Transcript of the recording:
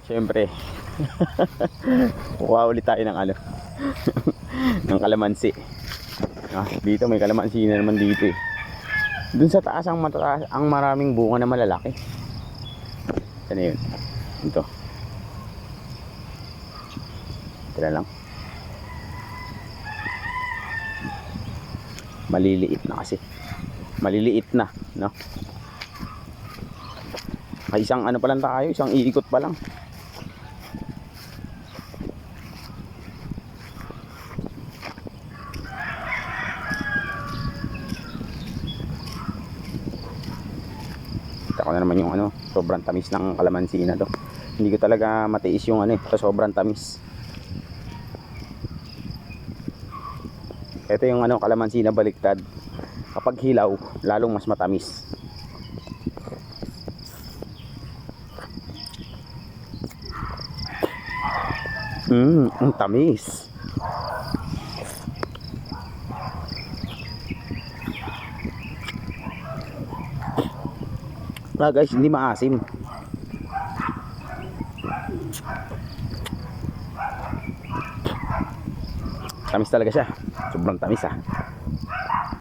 Siyempre. Kuha ulit tayo ng ano. ng kalamansi. Dito may kalamansi na naman dito eh. Dun sa taas ang matataas, ang maraming bunga na malalaki. Ano yun? Ito. Tira lang. Maliliit na kasi. Maliliit na, no? Ay, isang ano pa lang tayo, isang iikot pa lang. Kita ko na naman yung ano, sobrang tamis ng kalamansi na to. Hindi ko talaga matiis yung ano eh, sa sobrang tamis. Ito yung ano, kalamansi na baliktad. Kapag hilaw, lalong mas matamis. Ang tamis. Guys, hindi maasim. Tamis talaga siya. Sobrang tamis